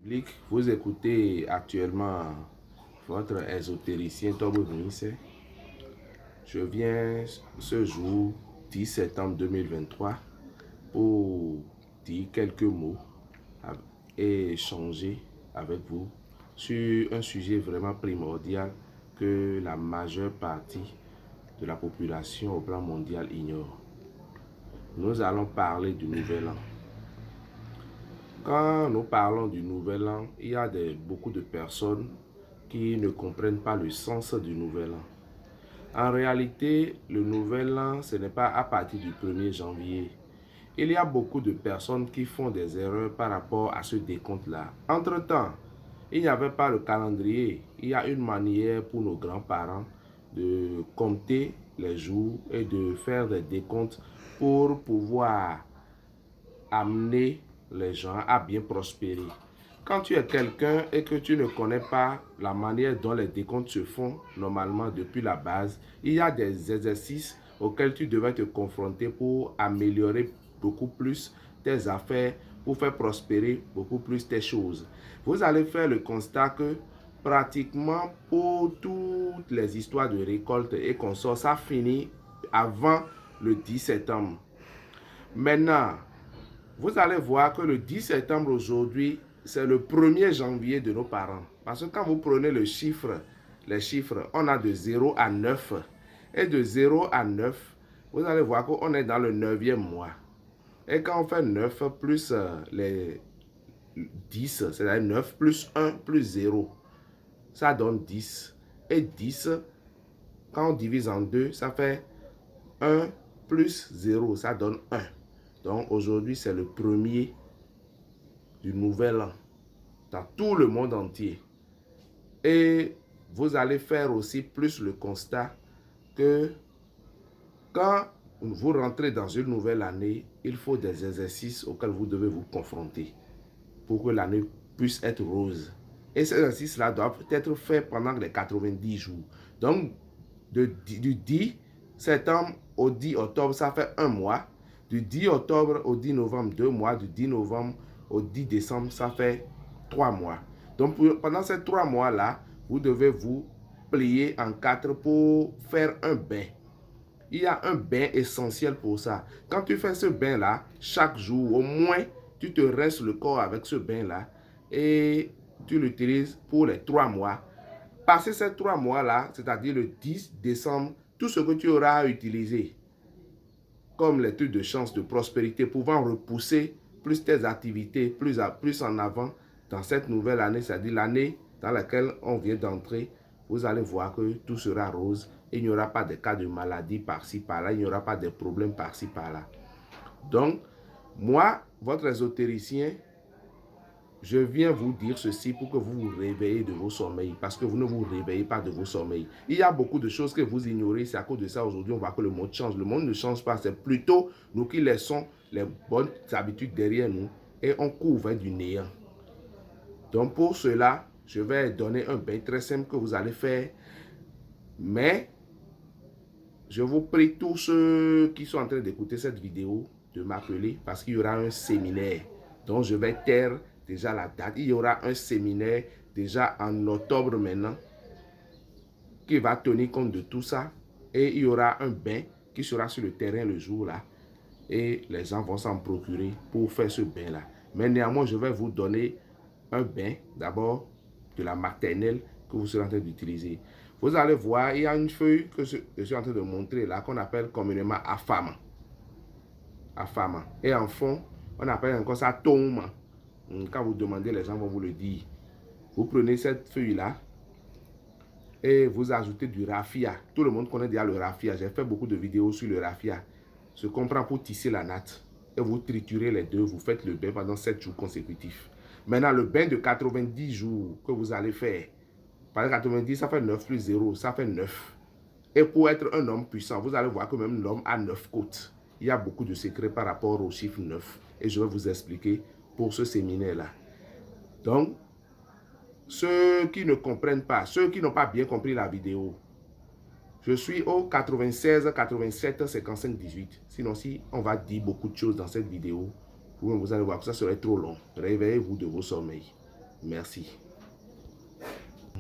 public, vous écoutez actuellement votre ésotéricien Tobo Vince. Je viens ce jour 10 septembre 2023 pour dire quelques mots et échanger avec vous sur un sujet vraiment primordial que la majeure partie de la population au plan mondial ignore. Nous allons parler du Nouvel An. Quand nous parlons du Nouvel An, il y a beaucoup de personnes qui ne comprennent pas le sens du Nouvel An. En réalité, le Nouvel An, ce n'est pas à partir du 1er janvier. Il y a beaucoup de personnes qui font des erreurs par rapport à ce décompte-là. Entre-temps, il n'y avait pas le calendrier. Il y a une manière pour nos grands-parents de compter les jours et de faire des décomptes pour pouvoir amener les gens à bien prospérer. Quand tu es quelqu'un et que tu ne connais pas la manière dont les décomptes se font normalement depuis la base, il y a des exercices auxquels tu devais te confronter pour améliorer beaucoup plus tes affaires, pour faire prospérer beaucoup plus tes choses. Vous allez faire le constat que pratiquement pour toutes les histoires de récolte et consorts, ça finit avant le 10 septembre. Maintenant, vous allez voir que le 10 septembre aujourd'hui, c'est le 1er janvier de nos parents. Parce que quand vous prenez les chiffres, on a de 0 à 9. Et de 0 à 9, vous allez voir qu'on est dans le 9e mois. Et quand on fait 9 plus les 10, c'est-à-dire 9 plus 1 plus 0, ça donne 10. Et 10, quand on divise en 2, ça fait 1 plus 0, ça donne 1. Donc aujourd'hui, c'est le 1er du Nouvel An dans tout le monde entier. Et vous allez faire aussi plus le constat que quand vous rentrez dans une nouvelle année, il faut des exercices auxquels vous devez vous confronter pour que l'année puisse être rose. Et ces exercices-là doivent être faits pendant les 90 jours. Donc, du 10 septembre au 10 octobre, ça fait un mois. Du 10 octobre au 10 novembre, 2 mois. Du 10 novembre au 10 décembre, ça fait 3 mois. Donc, pendant ces 3 mois-là, vous devez vous plier en 4 pour faire un bain. Il y a un bain essentiel pour ça. Quand tu fais ce bain-là, chaque jour, au moins, tu te restes le corps avec ce bain-là et tu l'utilises pour les 3 mois. Passer ces 3 mois-là, c'est-à-dire le 10 décembre, tout ce que tu auras à utiliser, comme les trucs de chance, de prospérité, pouvant repousser plus tes activités, plus en avant dans cette nouvelle année, c'est-à-dire l'année dans laquelle on vient d'entrer, vous allez voir que tout sera rose. Il n'y aura pas de cas de maladie par-ci, par-là. Il n'y aura pas de problème par-ci, par-là. Donc, moi, votre ésotéricien, je viens vous dire ceci pour que vous vous réveillez de vos sommeils, parce que vous ne vous réveillez pas de vos sommeils. Il y a beaucoup de choses que vous ignorez, c'est à cause de ça aujourd'hui on voit que le monde change. Le monde ne change pas, c'est plutôt nous qui laissons les bonnes habitudes derrière nous et on court vers du néant. Donc pour cela, je vais donner un bain très simple que vous allez faire, mais je vous prie tous ceux qui sont en train d'écouter cette vidéo de m'appeler parce qu'il y aura un séminaire. Donc je vais taire déjà la date. Il y aura un séminaire déjà en octobre maintenant qui va tenir compte de tout ça. Et il y aura un bain qui sera sur le terrain le jour-là. Et les gens vont s'en procurer pour faire ce bain-là. Mais néanmoins, je vais vous donner un bain, d'abord de la maternelle que vous serez en train d'utiliser. Vous allez voir, il y a une feuille que je suis en train de montrer là, qu'on appelle communément Afama. Afama. Et en fond, on appelle encore ça Touma. Quand vous demandez, les gens vont vous le dire. Vous prenez cette feuille-là et vous ajoutez du raffia. Tout le monde connaît déjà le raffia. J'ai fait beaucoup de vidéos sur le raffia. Ce qu'on prend pour tisser la natte. Et vous triturez les deux, vous faites le bain pendant 7 jours consécutifs. Maintenant, le bain de 90 jours que vous allez faire, par 90, ça fait 9 plus 0, ça fait 9. Et pour être un homme puissant, vous allez voir que même l'homme a 9 côtes. Il y a beaucoup de secrets par rapport au chiffre 9. Et je vais vous expliquer pour ce séminaire-là. Donc, ceux qui ne comprennent pas, ceux qui n'ont pas bien compris la vidéo, je suis au 96 87 55 18. Sinon, si on va dire beaucoup de choses dans cette vidéo, vous allez voir que ça serait trop long. Réveillez-vous de vos sommeils. Merci.